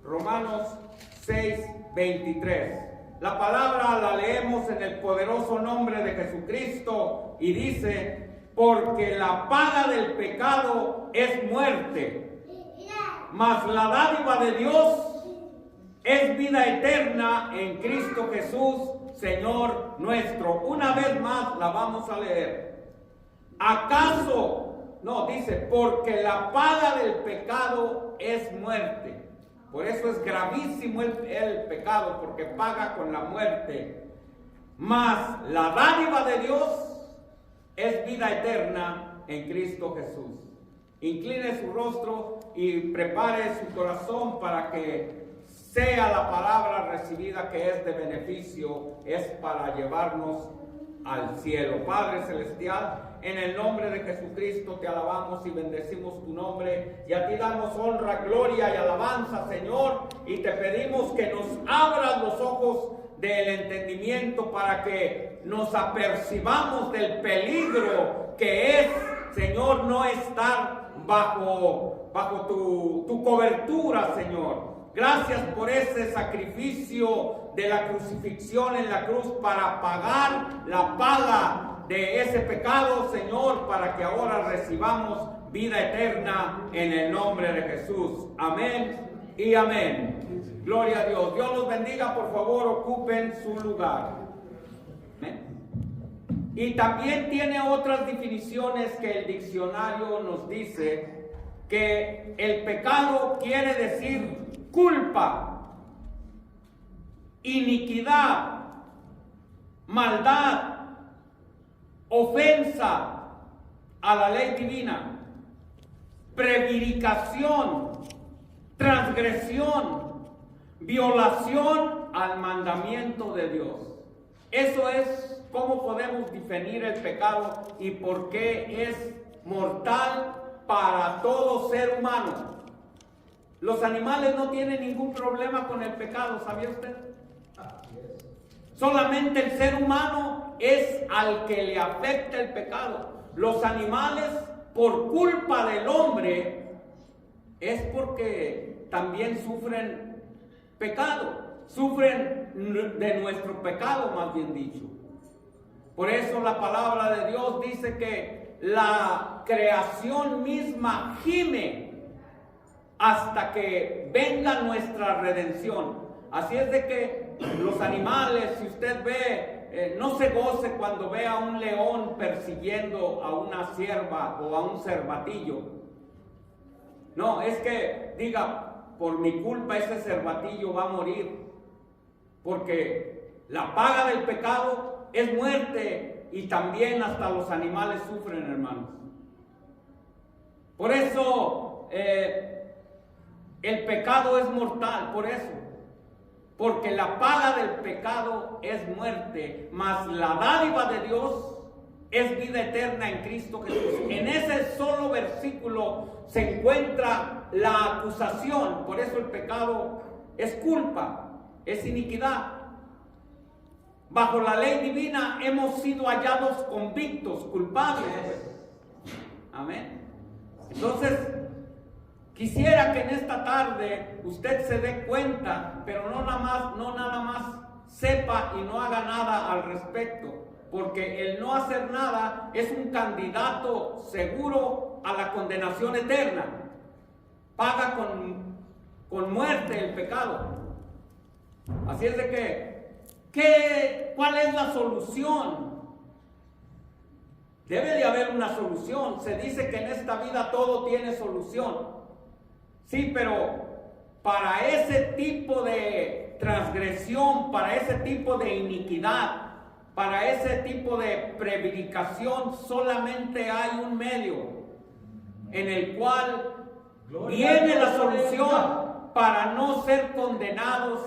Romanos 6:23. La palabra la leemos en el poderoso nombre de Jesucristo y dice: porque la paga del pecado es muerte, mas la dádiva de Dios es vida eterna en Cristo Jesús, Señor nuestro. Una vez más la vamos a leer. ¿Acaso? No, dice, porque la paga del pecado es muerte. Por eso es gravísimo el pecado, porque paga con la muerte. Mas la dádiva de Dios es vida eterna en Cristo Jesús. Incline su rostro y prepare su corazón para que sea la palabra recibida que es de beneficio, es para llevarnos al cielo. Padre Celestial, en el nombre de Jesucristo te alabamos y bendecimos tu nombre, y a ti damos honra, gloria y alabanza, Señor, y te pedimos que nos abras los ojos del entendimiento para que nos apercibamos del peligro que es, Señor, no estar bajo tu cobertura, Señor. Gracias por ese sacrificio de la crucifixión en la cruz para pagar la paga de ese pecado, Señor, para que ahora recibamos vida eterna en el nombre de Jesús. Amén y amén. Gloria a Dios. Dios los bendiga. Por favor, ocupen su lugar. Amén. Y también tiene otras definiciones que el diccionario nos dice que el pecado quiere decir culpa, iniquidad, maldad, ofensa a la ley divina, prevaricación, transgresión, violación al mandamiento de Dios. Eso es cómo podemos definir el pecado y por qué es mortal para todo ser humano. Los animales no tienen ningún problema con el pecado, ¿sabía usted? Solamente el ser humano es al que le afecta el pecado. Los animales, por culpa del hombre, es porque también sufren pecado, sufren de nuestro pecado, más bien dicho. Por eso la palabra de Dios dice que la creación misma gime hasta que venga nuestra redención. Así es de que los animales, si usted ve, no se goce cuando ve a un león persiguiendo a una cierva o a un cervatillo. No, es que diga, por mi culpa ese cervatillo va a morir, porque la paga del pecado es muerte, y también hasta los animales sufren, hermanos. Por eso el pecado es mortal, por eso. Porque la paga del pecado es muerte, mas la dádiva de Dios es vida eterna en Cristo Jesús. En ese solo versículo se encuentra la acusación. Por eso el pecado es culpa, es iniquidad. Bajo la ley divina hemos sido hallados convictos, culpables. Amén. Entonces, quisiera que en esta tarde usted se dé cuenta, pero no nada más sepa y no haga nada al respecto, porque el no hacer nada es un candidato seguro a la condenación eterna. Paga con muerte el pecado. Así es de que, ¿cuál es la solución? Debe de haber una solución. Se dice que en esta vida todo tiene solución. Sí, pero para ese tipo de transgresión, para ese tipo de iniquidad, para ese tipo de prevaricación, solamente hay un medio en el cual viene la solución para no ser condenados,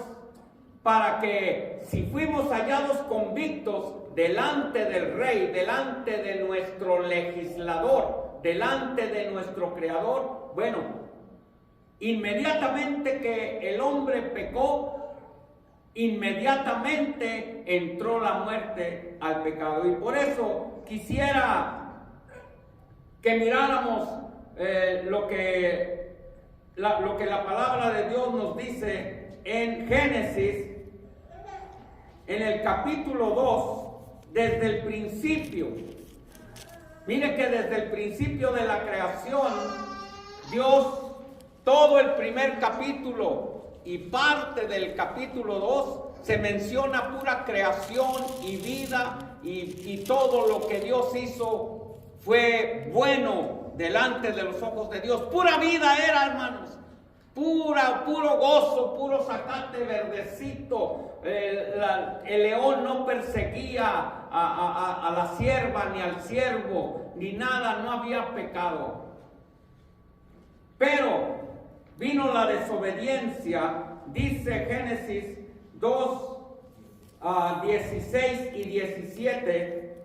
para que si fuimos hallados convictos delante del Rey, delante de nuestro legislador, delante de nuestro Creador, bueno, inmediatamente que el hombre pecó, inmediatamente entró la muerte al pecado. Y por eso quisiera que miráramos lo que lo que la palabra de Dios nos dice en Génesis, en el capítulo 2, desde el principio. Mire que desde el principio de la creación, Dios, todo el primer capítulo y parte del capítulo 2, se menciona pura creación y vida y todo lo que Dios hizo fue bueno delante de los ojos de Dios. Pura vida era, hermanos. Puro gozo, puro zacate verdecito. El león no perseguía a la sierva ni al siervo, ni nada, no había pecado. Pero vino la desobediencia, dice Génesis 2, 16 y 17,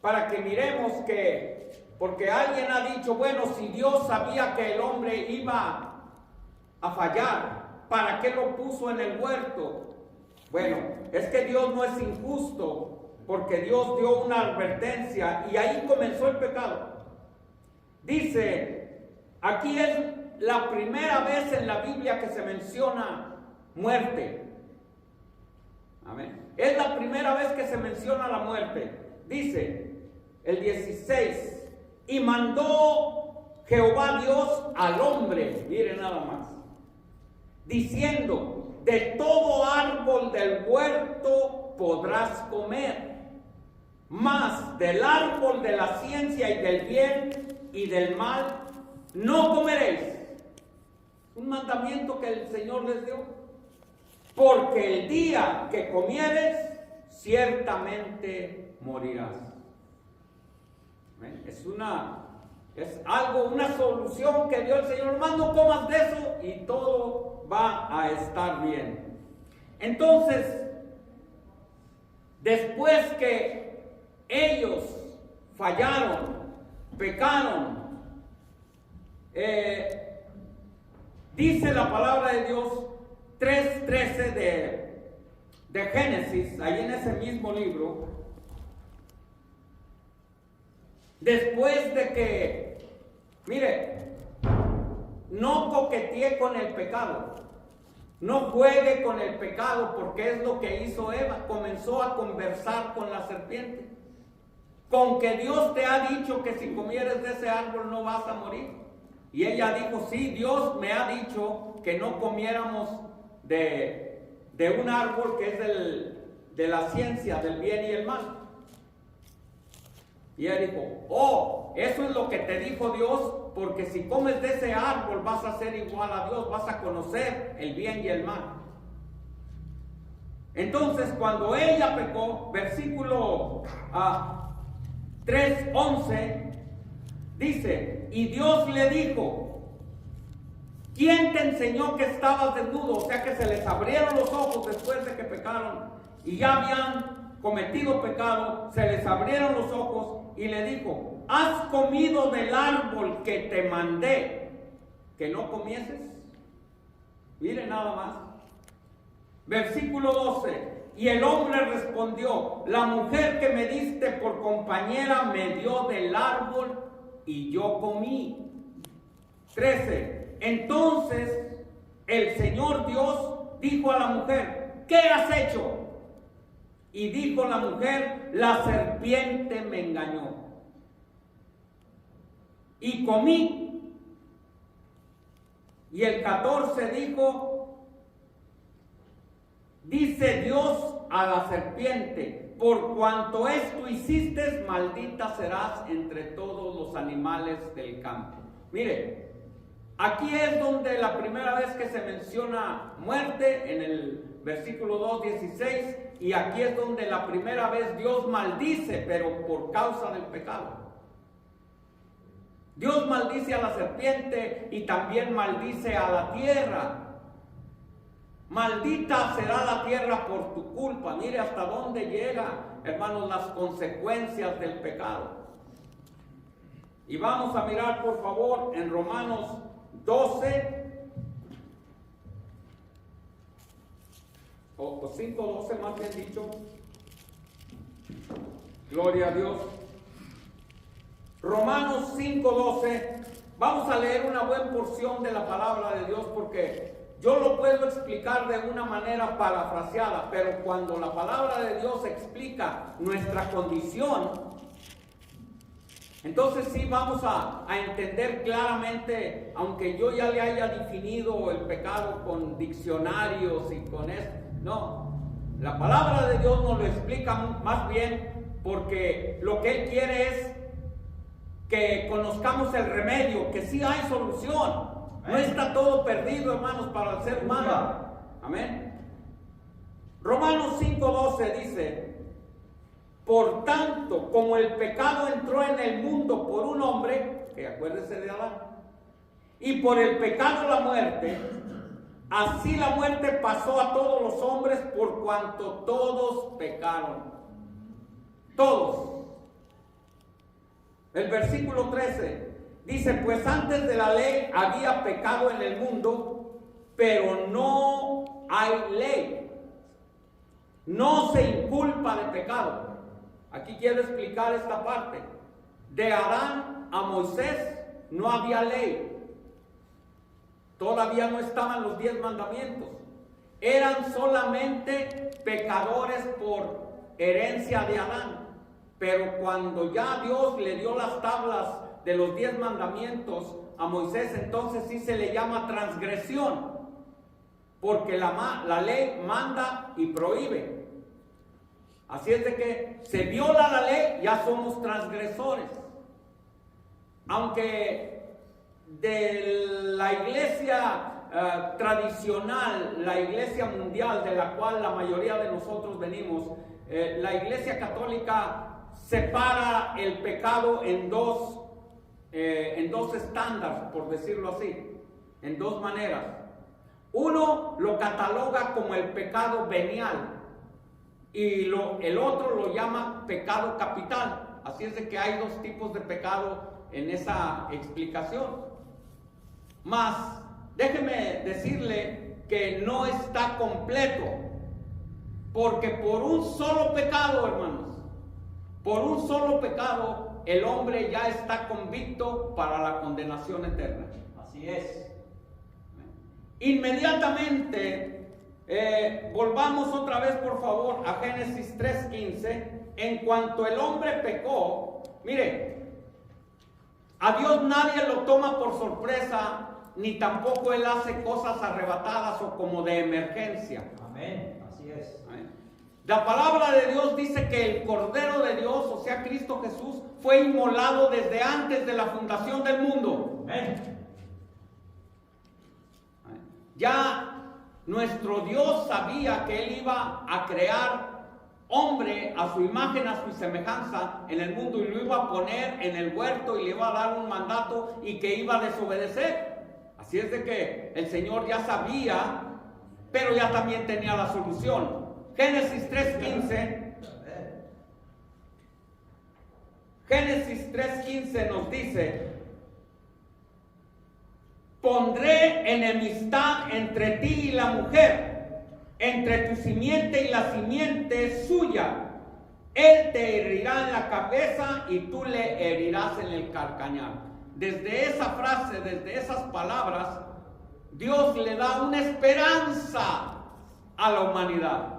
para que miremos que, porque alguien ha dicho, bueno, si Dios sabía que el hombre iba a fallar, ¿para qué lo puso en el huerto? Bueno, es que Dios no es injusto, porque Dios dio una advertencia y ahí comenzó el pecado. Dice, aquí es la primera vez en la Biblia que se menciona muerte. Amén. Es la primera vez que se menciona la muerte. Dice el 16, y mandó Jehová Dios al hombre, mire nada más, diciendo, de todo árbol del huerto podrás comer, mas del árbol de la ciencia y del bien y del mal no comeréis. Un mandamiento que el Señor les dio. Porque el día que comieres, ciertamente morirás. Es algo, una solución que dio el Señor. Más no comas de eso y todo va a estar bien. Entonces, después que ellos fallaron, pecaron, dice la palabra de Dios 3:13 de Génesis, ahí en ese mismo libro, después de que, mire, no coquetee con el pecado, no juegue con el pecado, porque es lo que hizo Eva, comenzó a conversar con la serpiente, con que Dios te ha dicho que si comieres de ese árbol no vas a morir. Y ella dijo, sí, Dios me ha dicho que no comiéramos de un árbol que es de la ciencia, del bien y el mal. Y ella dijo, oh, eso es lo que te dijo Dios, porque si comes de ese árbol vas a ser igual a Dios, vas a conocer el bien y el mal. Entonces, cuando ella pecó, versículo 3:11, dice, y Dios le dijo, ¿quién te enseñó que estabas desnudo? O sea que se les abrieron los ojos después de que pecaron y ya habían cometido pecado, se les abrieron los ojos y le dijo, ¿has comido del árbol que te mandé que no comieses? Miren nada más. Versículo 12. Y el hombre respondió, la mujer que me diste por compañera me dio del árbol y yo comí. 13. Entonces el Señor Dios dijo a la mujer, ¿qué has hecho? Y dijo la mujer, la serpiente me engañó y comí. Y el 14 dijo, dice Dios a la serpiente, por cuanto esto hiciste, maldita serás entre todos los animales del campo. Mire, aquí es donde la primera vez que se menciona muerte, en el versículo 2:16, y aquí es donde la primera vez Dios maldice, pero por causa del pecado. Dios maldice a la serpiente y también maldice a la tierra. Maldita será la tierra por tu culpa. Mire hasta dónde llega, hermanos, las consecuencias del pecado. Y vamos a mirar, por favor, en Romanos 12, o 5:12 más bien dicho. Gloria a Dios. Romanos 5:12, Vamos a leer una buena porción de la palabra de Dios porque yo lo puedo explicar de una manera parafraseada, pero cuando la palabra de Dios explica nuestra condición, entonces sí vamos a entender claramente, aunque yo ya le haya definido el pecado con diccionarios y con esto. No, la palabra de Dios nos lo explica más bien porque lo que Él quiere es que conozcamos el remedio, que sí hay solución. No está todo perdido, hermanos, para el ser humano. Amén. Romanos 5:12 dice: por tanto, como el pecado entró en el mundo por un hombre, que acuérdese de Adán, y por el pecado la muerte, así la muerte pasó a todos los hombres por cuanto todos pecaron. Todos. El versículo 13 dice: pues antes de la ley había pecado en el mundo, pero no hay ley. No se inculpa de pecado. Aquí quiero explicar esta parte. De Adán a Moisés no había ley. Todavía no estaban los 10 mandamientos. Eran solamente pecadores por herencia de Adán. Pero cuando ya Dios le dio las tablas de los 10 mandamientos a Moisés, entonces sí se le llama transgresión. Porque la ley manda y prohíbe. Así es de que se viola la ley, ya somos transgresores. Aunque de la iglesia tradicional, la iglesia mundial de la cual la mayoría de nosotros venimos, la iglesia católica separa el pecado en dos estándares, por decirlo así, en dos maneras. Uno lo cataloga como el pecado venial y el otro lo llama pecado capital. Así es de que hay dos tipos de pecado en esa explicación. Mas, déjeme decirle que no está completo, porque por un solo pecado, hermanos, por un solo pecado, el hombre ya está convicto para la condenación eterna. Así es. Inmediatamente, volvamos otra vez, por favor, a Génesis 3:15. En cuanto el hombre pecó, mire, a Dios nadie lo toma por sorpresa, ni tampoco Él hace cosas arrebatadas o como de emergencia. Amén, así es. Amén. La palabra de Dios dice que el Cordero de Dios, o sea Cristo Jesús, fue inmolado desde antes de la fundación del mundo. Amén. Ya nuestro Dios sabía que Él iba a crear hombre a su imagen, a su semejanza en el mundo, y lo iba a poner en el huerto y le iba a dar un mandato y que iba a desobedecer. Así es de que el Señor ya sabía, pero ya también tenía la solución. Génesis 3:15. Génesis 3:15 nos dice: pondré enemistad entre ti y la mujer, entre tu simiente y la simiente suya. Él te herirá en la cabeza y tú le herirás en el calcañar. Desde esa frase, desde esas palabras, Dios le da una esperanza a la humanidad.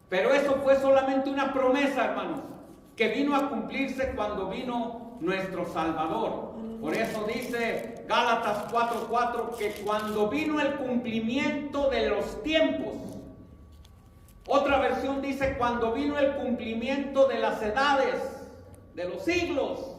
Pero eso fue solamente una promesa, hermanos, que vino a cumplirse cuando vino nuestro Salvador. Por eso dice Gálatas 4:4 que cuando vino el cumplimiento de los tiempos. Otra versión dice cuando vino el cumplimiento de las edades, de los siglos,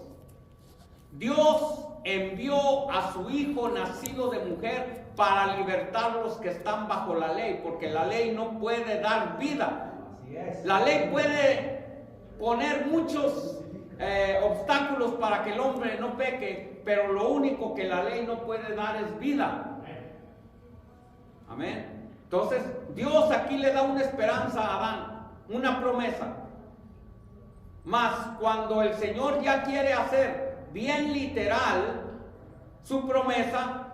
Dios envió a su Hijo nacido de mujer para libertar a los que están bajo la ley, porque la ley no puede dar vida. Así es. La ley puede poner muchos obstáculos para que el hombre no peque, pero lo único que la ley no puede dar es vida. Amén. Entonces, Dios aquí le da una esperanza a Adán, una promesa. Mas cuando el Señor ya quiere hacer bien literal su promesa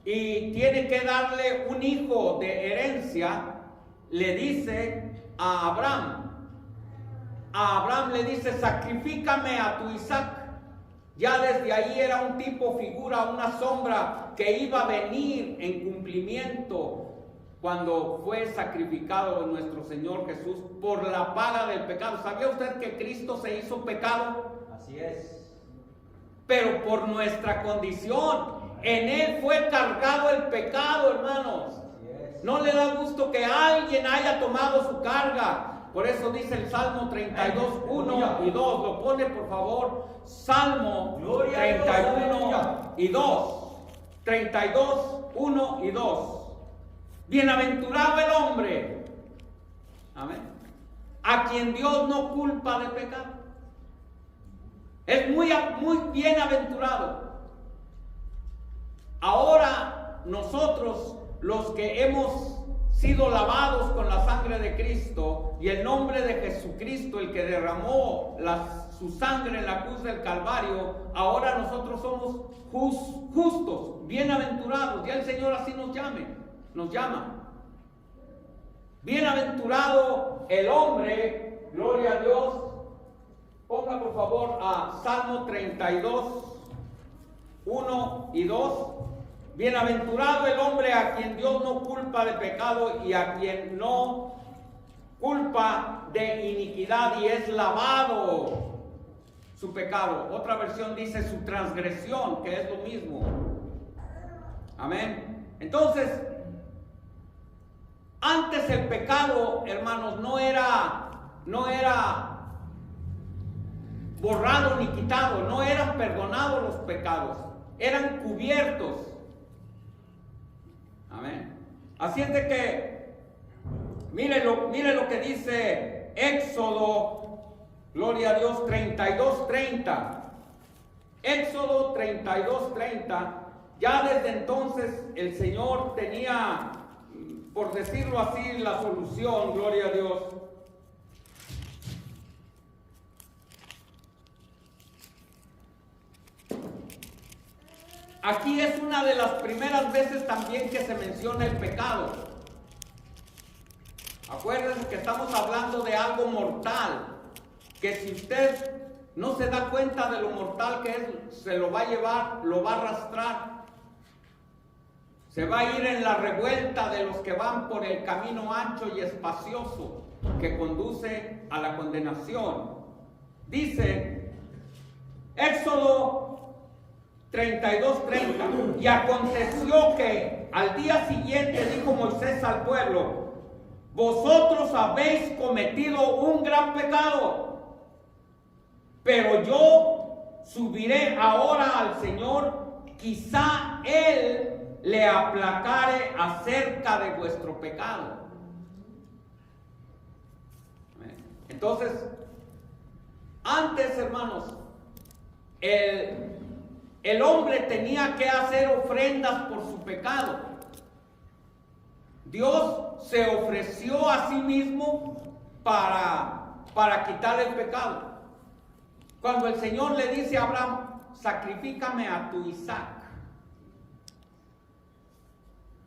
y tiene que darle un hijo de herencia, le dice a Abraham: a Abraham le dice, sacrifícame a tu Isaac. Ya desde ahí era un tipo, figura, una sombra que iba a venir en cumplimiento cuando fue sacrificado nuestro Señor Jesús por la paga del pecado. ¿Sabía usted que Cristo se hizo pecado? Así es. Pero por nuestra condición. En Él fue cargado el pecado, hermanos. Así es. No le da gusto que alguien haya tomado su carga. Por eso dice el Salmo 32, 1 y 2. Lo pone, por favor. Salmo 31 y 2. 32, 1 y 2. Bienaventurado el hombre, amén, a quien Dios no culpa de pecado. Es muy bienaventurado. Ahora nosotros, los que hemos sido lavados con la sangre de Cristo y el nombre de Jesucristo, el que derramó su sangre en la cruz del Calvario, ahora nosotros somos justos, bienaventurados. Ya el Señor así nos llama. Bienaventurado el hombre, gloria a Dios. Ponga por favor a Salmo 32, 1 y 2. Bienaventurado el hombre a quien Dios no culpa de pecado y a quien no culpa de iniquidad y es lavado su pecado. Otra versión dice su transgresión, que es lo mismo. Amén. Entonces, antes el pecado, hermanos, no era borrado ni quitado, no eran perdonados los pecados, eran cubiertos. Amén. Así es de que, mire lo que dice Éxodo, gloria a Dios, 32:30. Éxodo 32:30. Ya desde entonces el Señor tenía, por decirlo así, la solución, gloria a Dios. Aquí es una de las primeras veces también que se menciona el pecado. Acuérdense que estamos hablando de algo mortal, que si usted no se da cuenta de lo mortal que es, se lo va a llevar, lo va a arrastrar. Se va a ir en la revuelta de los que van por el camino ancho y espacioso que conduce a la condenación. Dice Éxodo 32:30, y aconteció que al día siguiente dijo Moisés al pueblo: vosotros habéis cometido un gran pecado, pero yo subiré ahora al Señor, quizá Él le aplacare acerca de vuestro pecado. Entonces, antes, hermanos, el hombre tenía que hacer ofrendas por su pecado. Dios se ofreció a sí mismo para quitar el pecado. Cuando el Señor le dice a Abraham: sacrifícame a tu Isaac.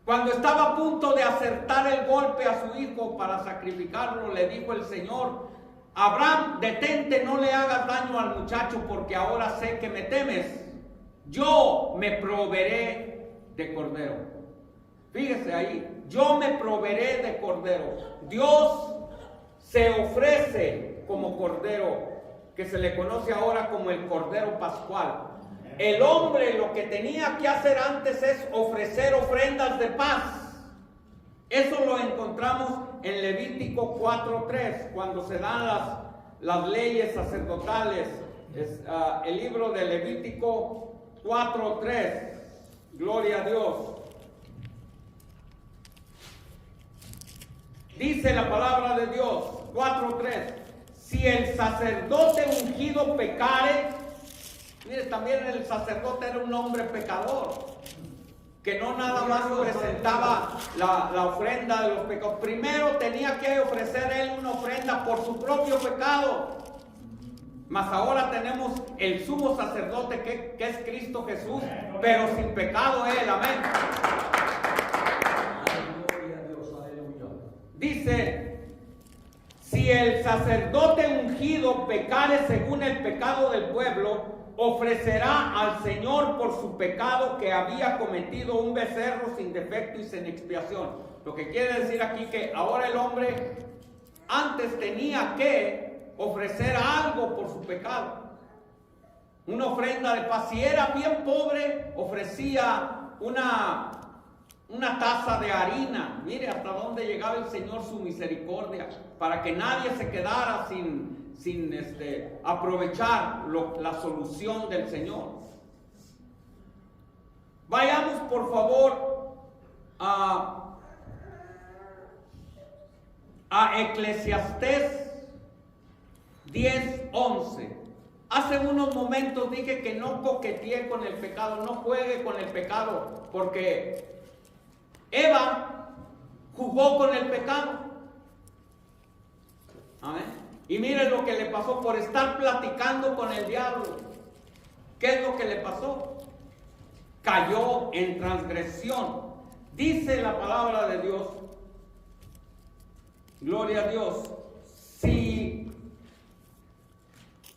Cuando estaba a punto de acertar el golpe a su hijo para sacrificarlo, le dijo el Señor: Abraham, detente, no le hagas daño al muchacho, porque ahora sé que me temes. Yo me proveeré de cordero. Fíjese ahí, yo me proveeré de cordero. Dios se ofrece como cordero, que se le conoce ahora como el cordero pascual. El hombre lo que tenía que hacer antes es ofrecer ofrendas de paz. Eso lo encontramos en Levítico 4:3, cuando se dan las leyes sacerdotales. Es el libro de Levítico 4:3. Gloria a Dios. Dice la palabra de Dios, 4:3. Si el sacerdote ungido pecare. Mire, también el sacerdote era un hombre pecador, que no nada más presentaba la ofrenda de los pecados. Primero tenía que ofrecer él una ofrenda por su propio pecado. Mas ahora tenemos el sumo sacerdote que es Cristo Jesús, pero sin pecado él. Amén. Dice: si el sacerdote ungido pecare según el pecado del pueblo, ofrecerá al Señor por su pecado que había cometido un becerro sin defecto y sin expiación. Lo que quiere decir aquí que ahora el hombre antes tenía que ofrecer algo por su pecado. Una ofrenda de paz. Si era bien pobre, ofrecía una taza de harina. Mire hasta dónde llegaba el Señor su misericordia, para que nadie se quedara sin aprovechar la solución del Señor. Vayamos por favor a Eclesiastés 10:11. Hace unos momentos dije que no coquetee con el pecado, no juegue con el pecado, porque Eva jugó con el pecado. Amén. Y miren lo que le pasó por estar platicando con el diablo. ¿Qué es lo que le pasó? Cayó en transgresión. Dice la palabra de Dios, gloria a Dios, si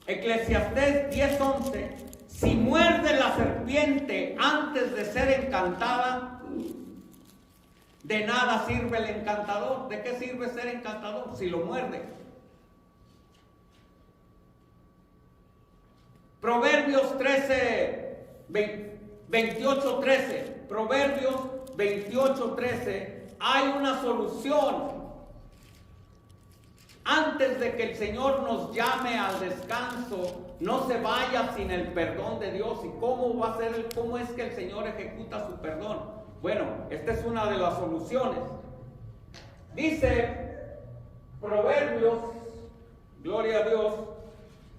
Eclesiastés 10:11, si muerde la serpiente antes de ser encantada, de nada sirve el encantador. ¿De qué sirve ser encantador si lo muerde? Proverbios 28:13. Proverbios 28:13. Hay una solución. Antes de que el Señor nos llame al descanso, no se vaya sin el perdón de Dios. ¿Y cómo va a ser? ¿Cómo es que el Señor ejecuta su perdón? Bueno, esta es una de las soluciones. Dice Proverbios, gloria a Dios,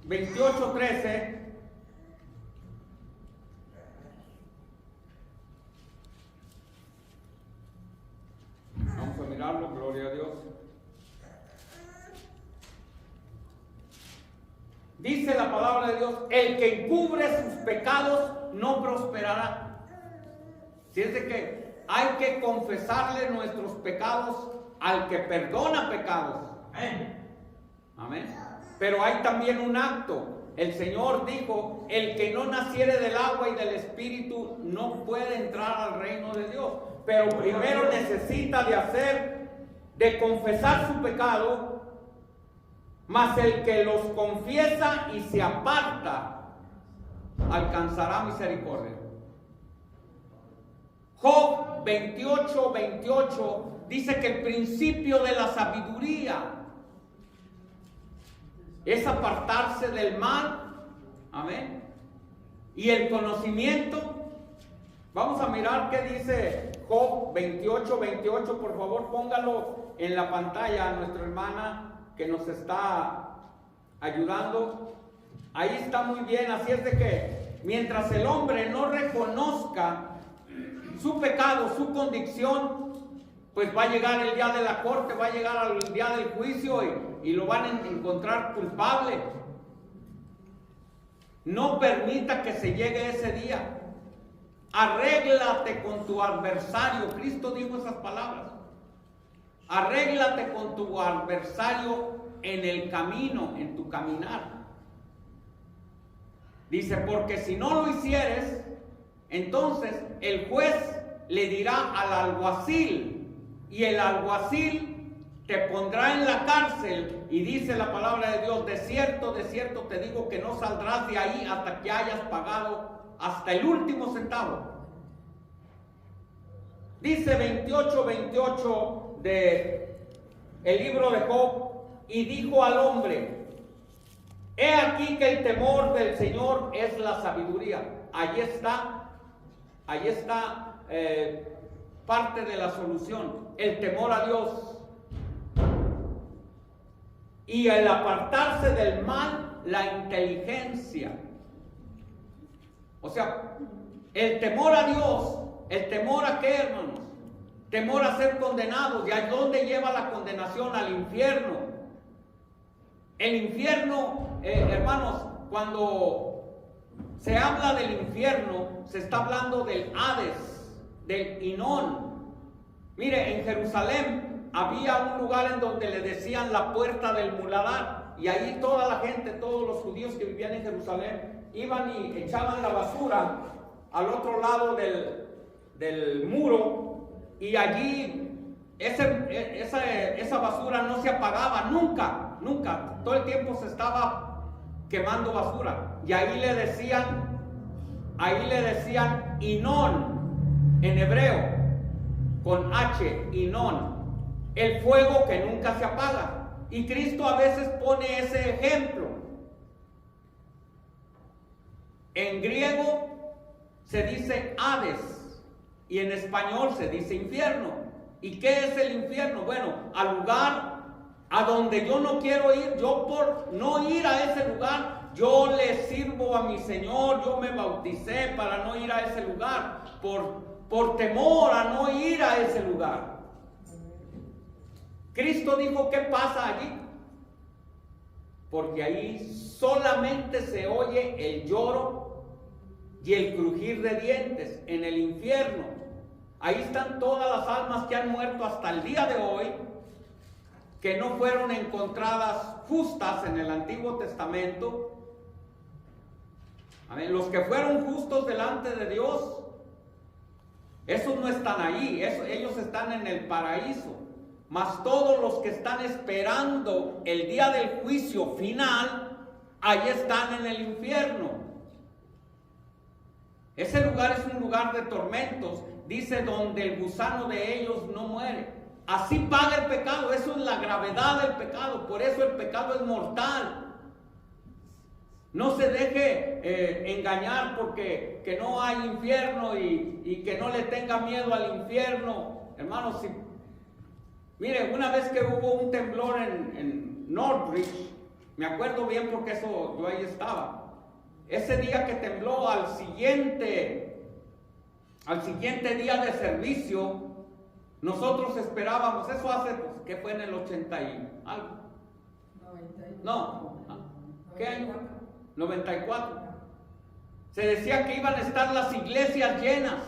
28:13. Vamos a mirarlo, gloria a Dios. Dice la palabra de Dios, el que encubre sus pecados no prosperará. Si es de que hay que confesarle nuestros pecados al que perdona pecados. Amén. Amén. Pero hay también un acto. El Señor dijo, el que no naciere del agua y del Espíritu no puede entrar al reino de Dios. Pero primero necesita de confesar su pecado. Mas el que los confiesa y se aparta, alcanzará misericordia. Job 28:28 dice que el principio de la sabiduría es apartarse del mal. Amén. Y el conocimiento. Vamos a mirar qué dice Job 28:28. Por favor, póngalo en la pantalla a nuestra hermana que nos está ayudando. Ahí está muy bien. Así es de que mientras el hombre no reconozca su pecado, su condición, pues va a llegar el día de la corte, va a llegar el día del juicio y lo van a encontrar culpable. No permita que se llegue ese día. Arréglate con tu adversario. Cristo dijo esas palabras. Arréglate con tu adversario en el camino, en tu caminar. Dice, porque si no lo hicieres, entonces el juez le dirá al alguacil, y el alguacil te pondrá en la cárcel. Y dice la palabra de Dios, de cierto te digo que no saldrás de ahí hasta que hayas pagado hasta el último centavo. Dice 28:28 de el libro de Job, y dijo al hombre, he aquí que el temor del Señor es la sabiduría. Ahí está parte de la solución, el temor a Dios. Y el apartarse del mal, la inteligencia. O sea, el temor a Dios, el temor a qué, hermanos? Temor a ser condenados. ¿Y a dónde lleva la condenación? Al infierno. El infierno, hermanos, cuando se habla del infierno, se está hablando del Hades, del Hinón. Mire, en Jerusalén había un lugar en donde le decían la puerta del muladar. y ahí toda la gente, todos los judíos que vivían en Jerusalén, iban y echaban la basura al otro lado del muro, y allí esa basura no se apagaba nunca, todo el tiempo se estaba quemando basura, y ahí le decían Hinón en hebreo, con H, Hinón, el fuego que nunca se apaga. Y Cristo a veces pone ese ejemplo. En griego se dice Hades y en español se dice infierno. ¿Y qué es el infierno? Bueno, al lugar a donde yo no quiero ir. Yo por no ir a ese lugar, yo le sirvo a mi Señor. Yo me bauticé para no ir a ese lugar, por temor a no ir a ese lugar. Cristo dijo, ¿qué pasa allí? Porque ahí solamente se oye el lloro y el crujir de dientes. En el infierno, ahí están todas las almas que han muerto hasta el día de hoy, que no fueron encontradas justas en el Antiguo Testamento. Amén. Los que fueron justos delante de Dios, esos no están ahí, ellos están en el paraíso. Mas todos los que están esperando el día del juicio final, ahí están en el infierno. Ese lugar es un lugar de tormentos, dice, donde el gusano de ellos no muere. Así paga el pecado, eso es la gravedad del pecado, por eso el pecado es mortal. No se deje engañar porque que no hay infierno y que no le tenga miedo al infierno. Hermanos, mire, una vez que hubo un temblor en Northridge, me acuerdo bien porque yo ahí estaba. Ese día que tembló, al siguiente día de servicio, nosotros esperábamos, eso hace, pues, ¿qué fue en el 80 y algo? 91. No, ¿qué año? 94. Se decía que iban a estar las iglesias llenas.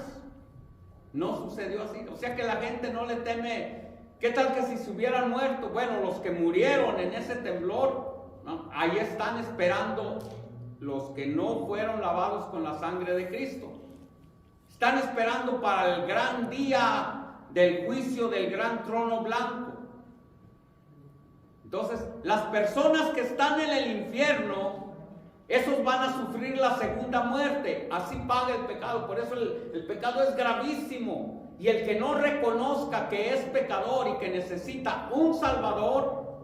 No sucedió así, o sea que la gente no le teme. ¿Qué tal que si se hubieran muerto? Bueno, los que murieron en ese temblor, ¿no? Ahí están esperando los que no fueron lavados con la sangre de Cristo. Están esperando para el gran día del juicio del gran trono blanco. Entonces, las personas que están en el infierno, esos van a sufrir la segunda muerte. Así paga el pecado. Por eso el pecado es gravísimo. Y el que no reconozca que es pecador y que necesita un Salvador,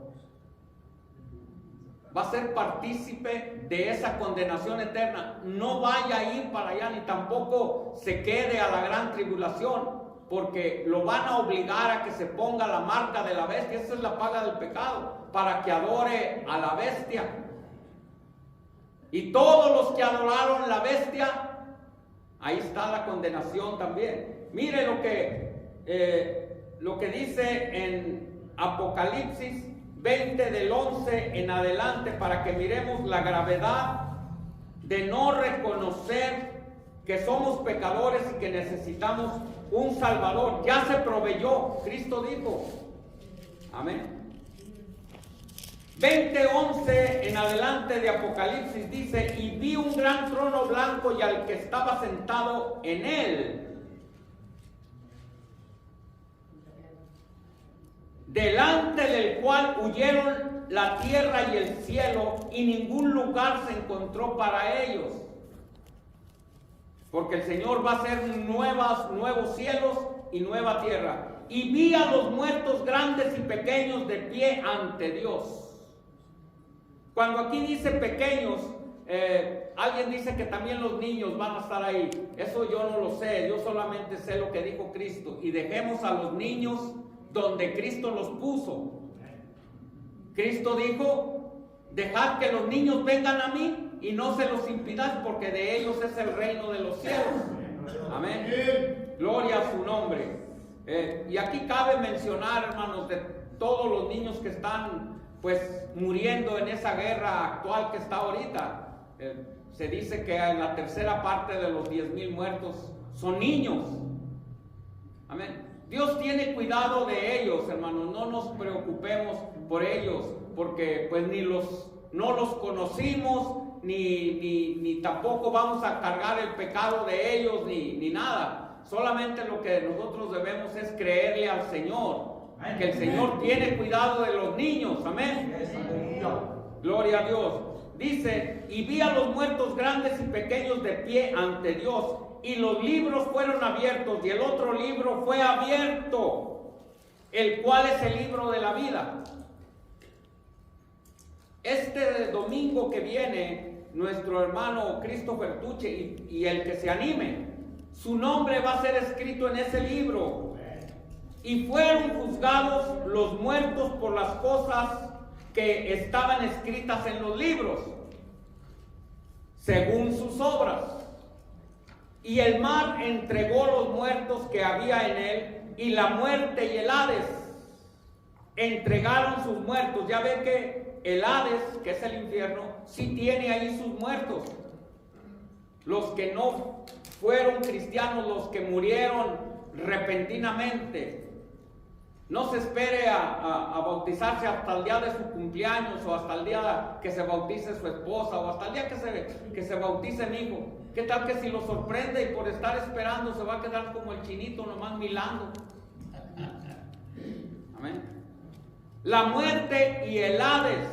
va a ser partícipe de esa condenación eterna. No vaya a ir para allá, ni tampoco se quede a la gran tribulación, porque lo van a obligar a que se ponga la marca de la bestia. Esa es la paga del pecado, para que adore a la bestia. Y todos los que adoraron la bestia, ahí está la condenación también. Mire lo que dice en Apocalipsis 20 del 11 en adelante, para que miremos la gravedad de no reconocer que somos pecadores y que necesitamos un Salvador. Ya se proveyó, Cristo dijo. Amén. 20:11 en adelante de Apocalipsis dice: y vi un gran trono blanco y al que estaba sentado en él, delante del cual huyeron la tierra y el cielo, y ningún lugar se encontró para ellos. Porque el Señor va a hacer nuevos cielos y nueva tierra. Y vi a los muertos grandes y pequeños de pie ante Dios. Cuando aquí dice pequeños, alguien dice que también los niños van a estar ahí. Eso yo no lo sé, yo solamente sé lo que dijo Cristo. Y dejemos a los niños donde Cristo los puso. Cristo dijo: dejad que los niños vengan a mí y no se los impidáis, porque de ellos es el reino de los cielos. Amén. Gloria a su nombre. Y aquí cabe mencionar, hermanos, de todos los niños que están pues muriendo en esa guerra actual que está ahorita. Se dice que en la tercera parte de los 10,000 muertos son niños. Amén. Dios tiene cuidado de ellos, hermanos. No nos preocupemos por ellos. porque pues no los conocimos, ni tampoco vamos a cargar el pecado de ellos, ni nada. Solamente lo que nosotros debemos es creerle al Señor, que el Señor tiene cuidado de los niños. Amén. Gloria a Dios. Dice, y vi a los muertos grandes y pequeños de pie ante Dios, y los libros fueron abiertos, y el otro libro fue abierto, el cual es el libro de la vida. Este domingo que viene, nuestro hermano Christopher Tuche, y el que se anime, su nombre va a ser escrito en ese libro. Y fueron juzgados los muertos por las cosas que estaban escritas en los libros, según sus obras. Y el mar entregó los muertos que había en él, y la muerte y el Hades entregaron sus muertos. Ya ven que el Hades, que es el infierno, sí tiene ahí sus muertos. Los que no fueron cristianos, los que murieron repentinamente. No se espere a bautizarse hasta el día de su cumpleaños, o hasta el día que se bautice su esposa, o hasta el día que se bautice mi hijo. ¿Qué tal que si lo sorprende y por estar esperando se va a quedar como el chinito nomás milando? Amén. La muerte y el Hades,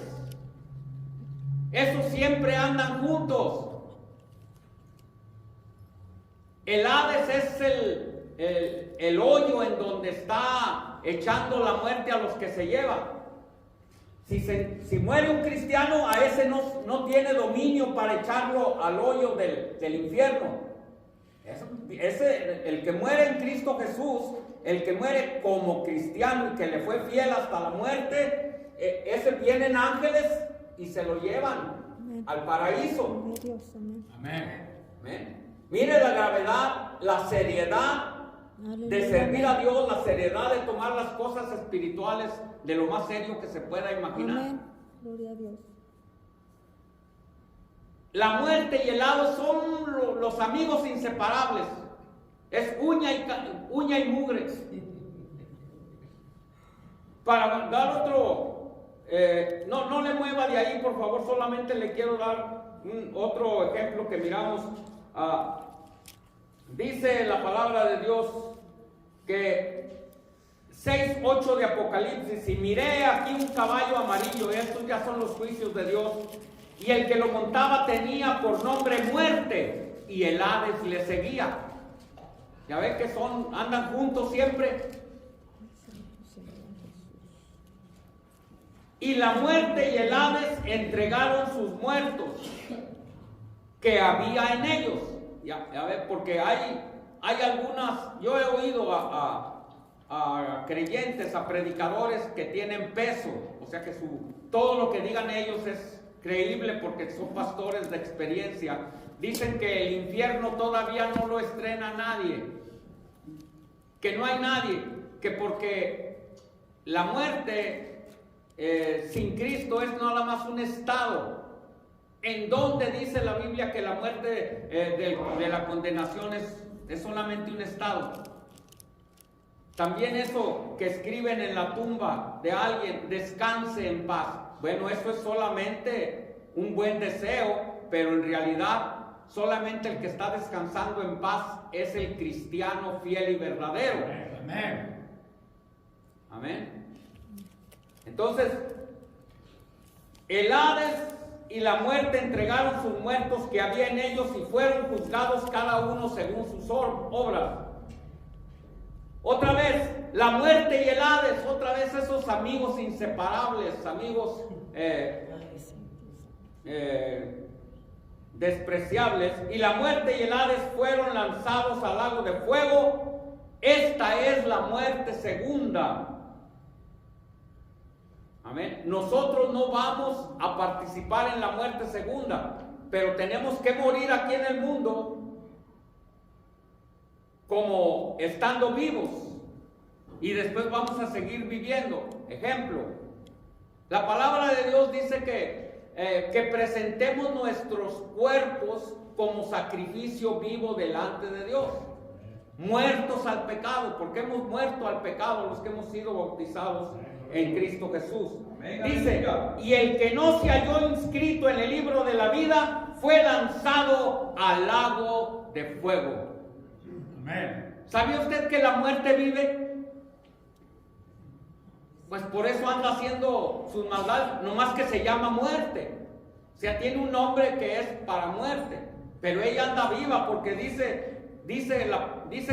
esos siempre andan juntos. El Hades es el hoyo en donde está echando la muerte a los que se lleva. Si muere un cristiano, a ese no tiene dominio para echarlo al hoyo del infierno. El que muere en Cristo Jesús, el que muere como cristiano y que le fue fiel hasta la muerte, ese vienen ángeles y se lo llevan al paraíso. Amén. Amén. Mire la gravedad, la seriedad de servir a Dios, la seriedad de tomar las cosas espirituales de lo más serio que se pueda imaginar. Amén. Gloria a Dios. La muerte y el Hades son los amigos inseparables. Es uña y mugre. Para dar otro, no le mueva de ahí, por favor. Solamente le quiero dar otro ejemplo que miramos. Dice la palabra de Dios que 6:8 de Apocalipsis, y miré aquí un caballo amarillo, estos ya son los juicios de Dios, y el que lo montaba tenía por nombre Muerte, y el Hades le seguía. Ya ven que andan juntos siempre. Y la muerte y el Hades entregaron sus muertos que había en ellos. Ya ven, porque hay algunas, yo he oído a creyentes, a predicadores que tienen peso, o sea que todo lo que digan ellos es creíble porque son pastores de experiencia. Dicen que el infierno todavía no lo estrena nadie, que no hay nadie, que porque la muerte sin Cristo es nada más un estado. ¿En dónde dice la Biblia que la muerte de la condenación es solamente un estado? También eso que escriben en la tumba de alguien, descanse en paz. Bueno, eso es solamente un buen deseo, pero en realidad solamente el que está descansando en paz es el cristiano fiel y verdadero. Amén. Amén. Entonces, el Hades y la muerte entregaron sus muertos que había en ellos y fueron juzgados cada uno según sus obras. Otra vez, la muerte y el Hades, otra vez esos amigos inseparables, amigos despreciables. Y la muerte y el Hades fueron lanzados al lago de fuego. Esta es la muerte segunda. Amén. Nosotros no vamos a participar en la muerte segunda, pero tenemos que morir aquí en el mundo como estando vivos, y después vamos a seguir viviendo. Ejemplo, la palabra de Dios dice que presentemos nuestros cuerpos como sacrificio vivo delante de Dios. muertos al pecado, porque hemos muerto al pecado los que hemos sido bautizados en Cristo Jesús. Dice, y el que no se halló inscrito en el libro de la vida fue lanzado al lago de fuego. Amén. ¿Sabía usted que la muerte vive? Pues por eso anda haciendo sus maldades, nomás que se llama muerte. O sea, tiene un nombre que es para muerte, pero ella anda viva porque dice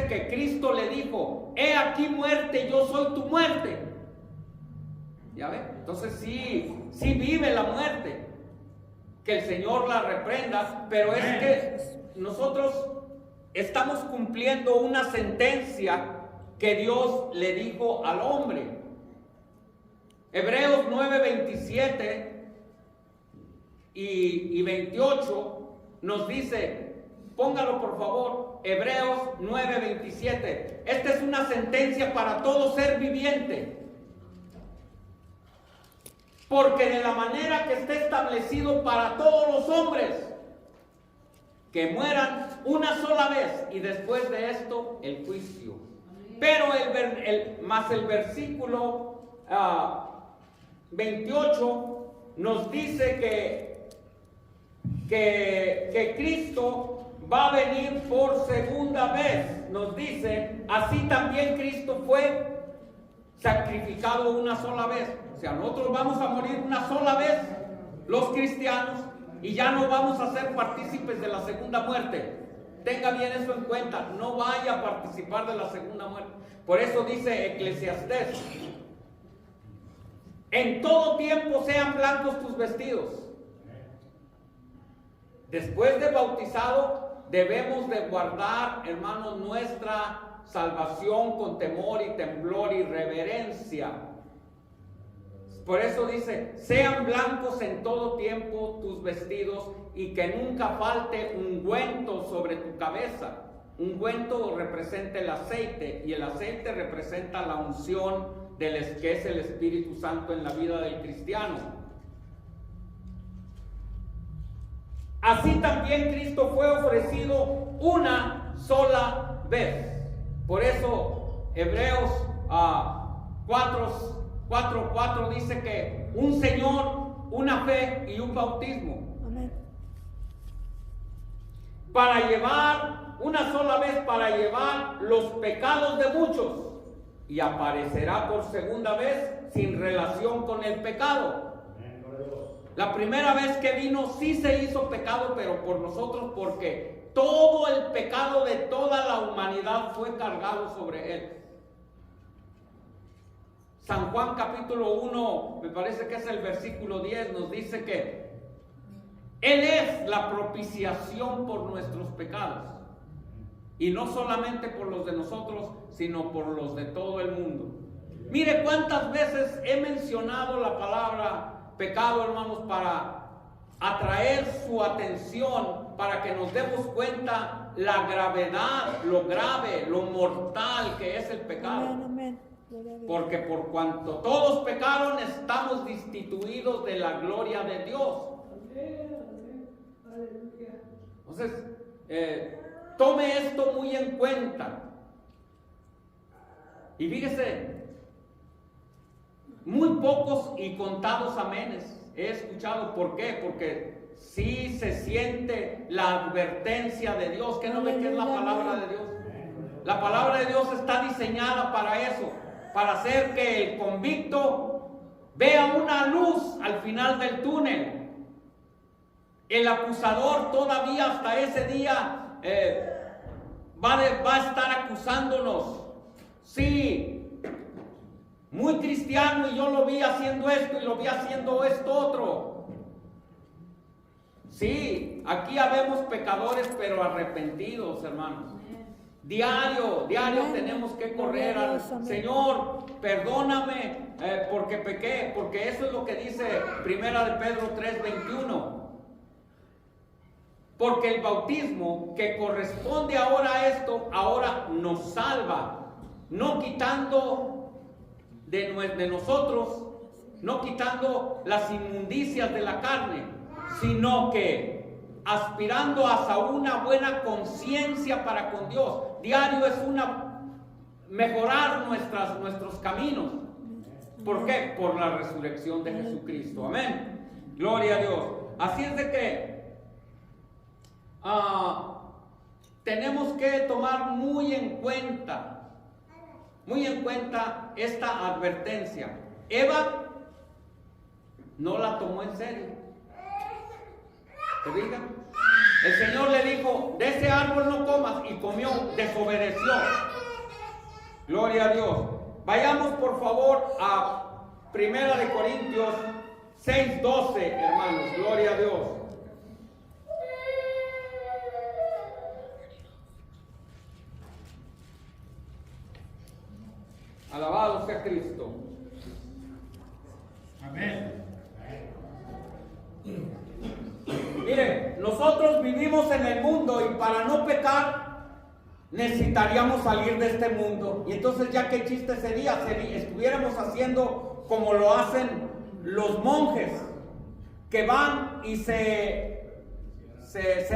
que Cristo le dijo, he aquí muerte, yo soy tu muerte. ¿Ya ve? Entonces sí vive la muerte. Que el Señor la reprenda, pero es que nosotros estamos cumpliendo una sentencia que Dios le dijo al hombre. Hebreos 9, 27 y 28 nos dice, póngalo por favor, Hebreos 9, 27. Esta es una sentencia para todo ser viviente. Porque de la manera que está establecido para todos los hombres, que mueran una sola vez y después de esto el juicio. Pero el versículo 28 nos dice que Cristo va a venir por segunda vez. Nos dice, así también Cristo fue sacrificado una sola vez. O sea, nosotros vamos a morir una sola vez, los cristianos, y ya no vamos a ser partícipes de la segunda muerte. Tenga bien eso en cuenta, no vaya a participar de la segunda muerte. Por eso dice Eclesiastés, en todo tiempo sean blancos tus vestidos. Después de bautizado, debemos de guardar, hermanos, nuestra salvación con temor y temblor y reverencia. Por eso dice, sean blancos en todo tiempo tus vestidos y que nunca falte ungüento sobre tu cabeza. Ungüento representa el aceite y el aceite representa la unción que es el Espíritu Santo en la vida del cristiano. Así también Cristo fue ofrecido una sola vez. Por eso Hebreos 4:4 dice que un Señor, una fe y un bautismo. Amén. Para llevar, una sola vez para llevar los pecados de muchos, y aparecerá por segunda vez sin relación con el pecado. La primera vez que vino sí se hizo pecado, pero por nosotros, porque todo el pecado de toda la humanidad fue cargado sobre él. San Juan capítulo 1, me parece que es el versículo 10, nos dice que Él es la propiciación por nuestros pecados. Y no solamente por los de nosotros, sino por los de todo el mundo. Mire cuántas veces he mencionado la palabra pecado, hermanos, para atraer su atención, para que nos demos cuenta la gravedad, lo grave, lo mortal que es el pecado. Amén, amén. Gloria a Dios. Porque por cuanto todos pecaron, estamos destituidos de la gloria de Dios. Entonces, tome esto muy en cuenta. Y fíjese, muy pocos y contados amenes he escuchado. ¿Por qué? Porque sí se siente la advertencia de Dios. ¿Qué no ve que es la palabra de Dios? La palabra de Dios está diseñada para eso, para hacer que el convicto vea una luz al final del túnel. El acusador todavía hasta ese día va a estar acusándonos. Sí, muy cristiano, y yo lo vi haciendo esto y lo vi haciendo esto otro. Sí, aquí habemos pecadores, pero arrepentidos, hermanos. Diario tenemos que correr al Señor, perdóname porque pequé, porque eso es lo que dice Primera de Pedro 3:21. Porque el bautismo que corresponde ahora a esto, ahora nos salva, no quitando de nosotros, no quitando las inmundicias de la carne, sino que aspirando hacia una buena conciencia para con Dios. Diario es mejorar nuestros caminos. ¿Por qué? Por la resurrección de Jesucristo. Amén. Gloria a Dios. Así es de que tenemos que tomar muy en cuenta esta advertencia. Eva no la tomó en serio. ¿Te fijas? El Señor le dijo, de ese árbol no comas, y comió, desobedeció. Gloria a Dios. Vayamos por favor a 1 Corintios 6:12, hermanos. Gloria a Dios. Alabado sea Cristo. Amén. Miren, nosotros vivimos en el mundo y para no pecar necesitaríamos salir de este mundo. Y entonces ya qué chiste sería si estuviéramos haciendo como lo hacen los monjes, que van y se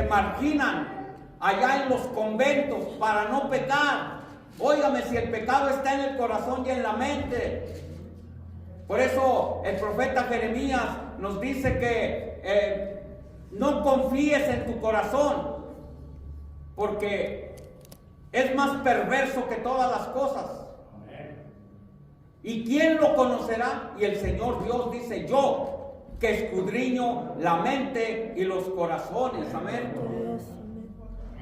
marginan allá en los conventos para no pecar. Óigame, si el pecado está en el corazón y en la mente. Por eso el profeta Jeremías nos dice que no confíes en tu corazón, porque es más perverso que todas las cosas. ¿Y quién lo conocerá? Y el Señor Dios dice, yo, que escudriño la mente y los corazones. Amén.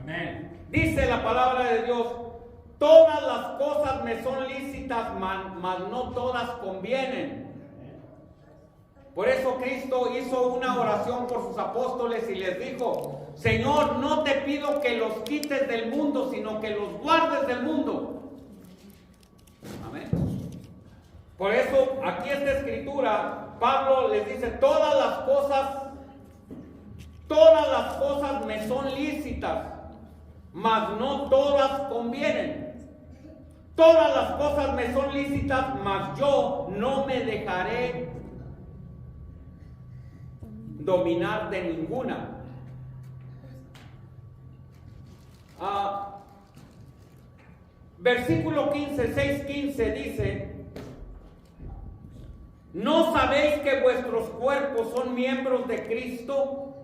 Amén. Dice la palabra de Dios, todas las cosas me son lícitas, mas no todas convienen. Por eso Cristo hizo una oración por sus apóstoles y les dijo, Señor, no te pido que los quites del mundo, sino que los guardes del mundo. Amén. Por eso aquí esta escritura, Pablo les dice, todas las cosas me son lícitas, mas no todas convienen. Todas las cosas me son lícitas, mas yo no me dejaré dominar de ninguna. Versículo 15, 6:15 dice, ¿no sabéis que vuestros cuerpos son miembros de Cristo?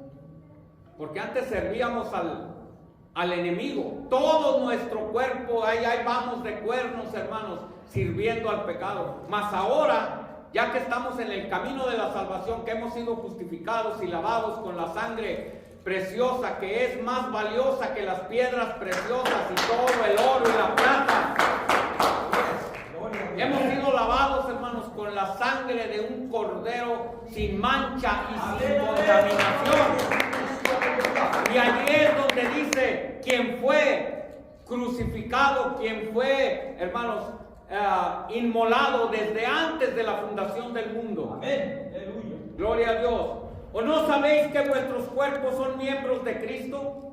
Porque antes servíamos al enemigo. Todo nuestro cuerpo, ahí vamos de cuernos, hermanos, sirviendo al pecado. Mas ahora, ya que estamos en el camino de la salvación, que hemos sido justificados y lavados con la sangre preciosa, que es más valiosa que las piedras preciosas y todo el oro y la plata. Hemos sido lavados, hermanos, con la sangre de un cordero sin mancha y sin contaminación. Y allí es donde dice, quien fue crucificado, quien fue, hermanos, inmolado desde antes de la fundación del mundo. Amén. Aleluya. Gloria a Dios. ¿O no sabéis que vuestros cuerpos son miembros de Cristo?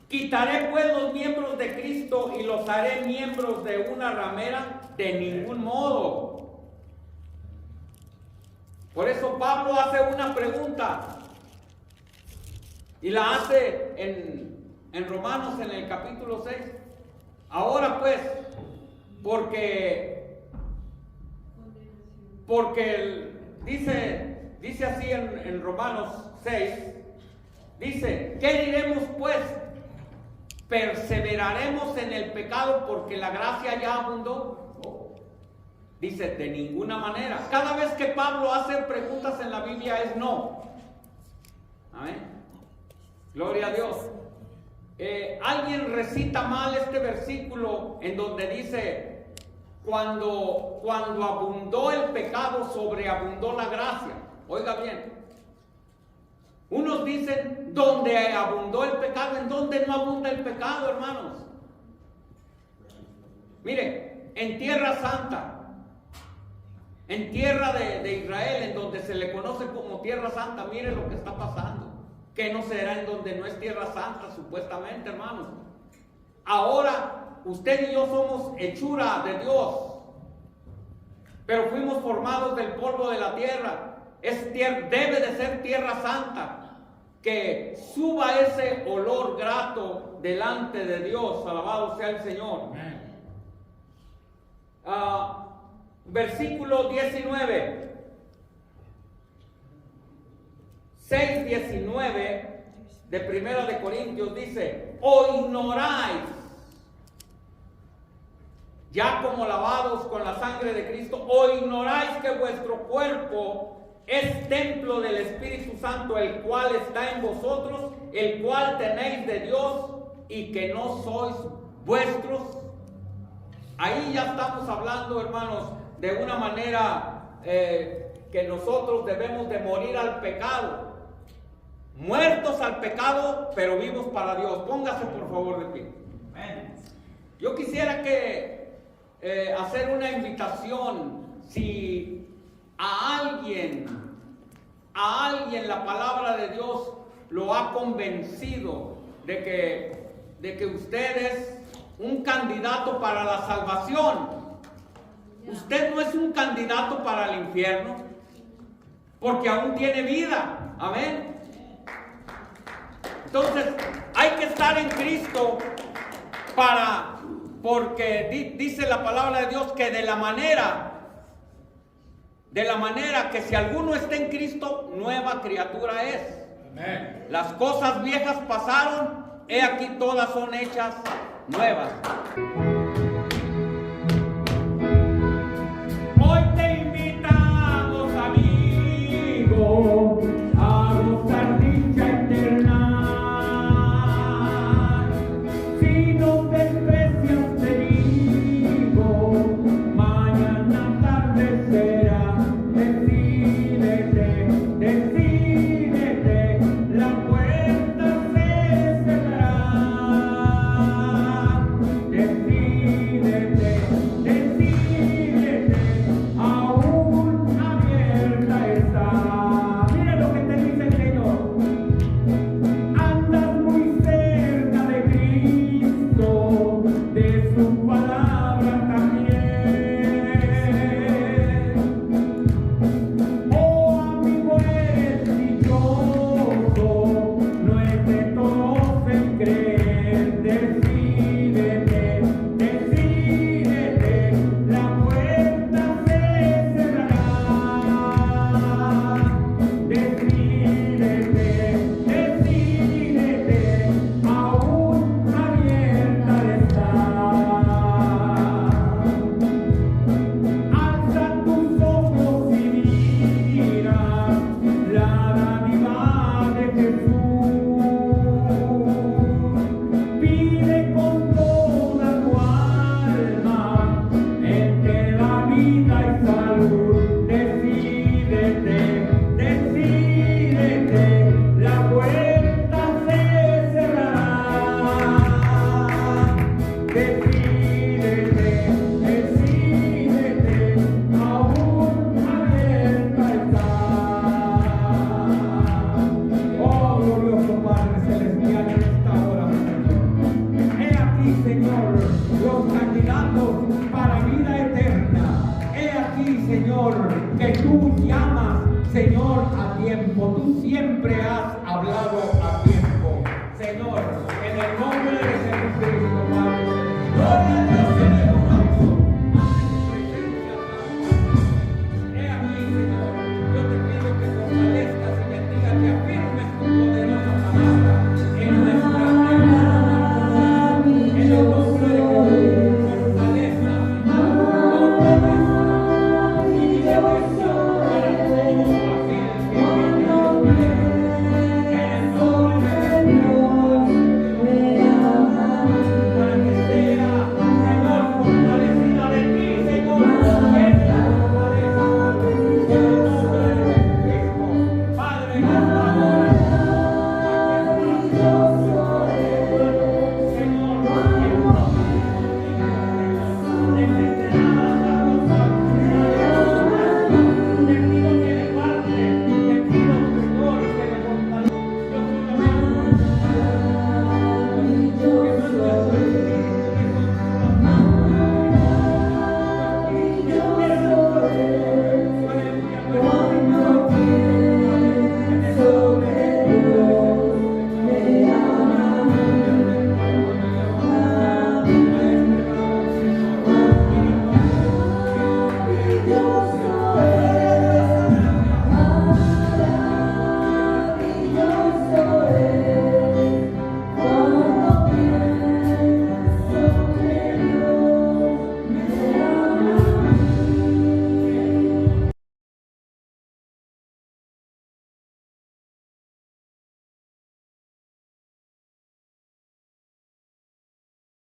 ¿Quitaré pues los miembros de Cristo y los haré miembros de una ramera? De ningún modo. Por eso Pablo hace una pregunta y la hace en Romanos, en el capítulo 6. Ahora pues, porque dice así en Romanos 6, dice, ¿qué diremos pues? ¿Perseveraremos en el pecado porque la gracia ya abundó? Dice, de ninguna manera. Cada vez que Pablo hace preguntas en la Biblia es no. Amén. Gloria a Dios. Alguien recita mal este versículo en donde dice, cuando abundó el pecado, sobreabundó la gracia. Oiga bien. Unos dicen, donde abundó el pecado, ¿en dónde no abunda el pecado, hermanos? Mire, en Tierra Santa, en tierra de Israel, en donde se le conoce como Tierra Santa, mire lo que está pasando. Que no será en donde no es Tierra Santa, supuestamente, hermanos. Ahora, usted y yo somos hechura de Dios, pero fuimos formados del polvo de la tierra. Debe de ser Tierra Santa. que suba ese olor grato delante de Dios. Alabado sea el Señor. Versículo 19. 6:19 de Primera de Corintios dice: o ignoráis, ya como lavados con la sangre de Cristo, o ignoráis que vuestro cuerpo es templo del Espíritu Santo, el cual está en vosotros, el cual tenéis de Dios, y que no sois vuestros. Ahí ya estamos hablando, hermanos, de una manera que nosotros debemos de morir al pecado. Muertos al pecado, pero vivos para Dios. Póngase por favor de pie. Yo quisiera hacer una invitación. Si a alguien la palabra de Dios lo ha convencido de que usted es un candidato para la salvación, usted no es un candidato para el infierno, porque aún tiene vida. Amén. Entonces hay que estar en Cristo porque dice la palabra de Dios que de la manera que si alguno está en Cristo, nueva criatura es. Amén. Las cosas viejas pasaron, he aquí todas son hechas nuevas. Hoy te invitamos, amigo, a gozar dicha eterna. Si no desprecias, te digo, mañana atardecerá. Decídete, la puerta se cerrará. Decídete, aún abierta está. Mira lo que te dice el Señor. Andas muy cerca de Cristo, de su palabra también. Oh amigo, eres dichoso, no es de todos el creer. Decídete, la puerta se cerrará. Decídete, aún abierta está. Alza tus ojos y mira la dádiva de Jesús. Pide con toda tu alma, Él te da vida y salud. Decídete, la puerta se cerrará. Decídete, aún abierta está. Oh glorioso Padre Celestial, en esta hora, he aquí, Señor, los candidatos para vida eterna. He aquí, Señor, que tú llamas, Señor, a tiempo. Tú siempre has hablado a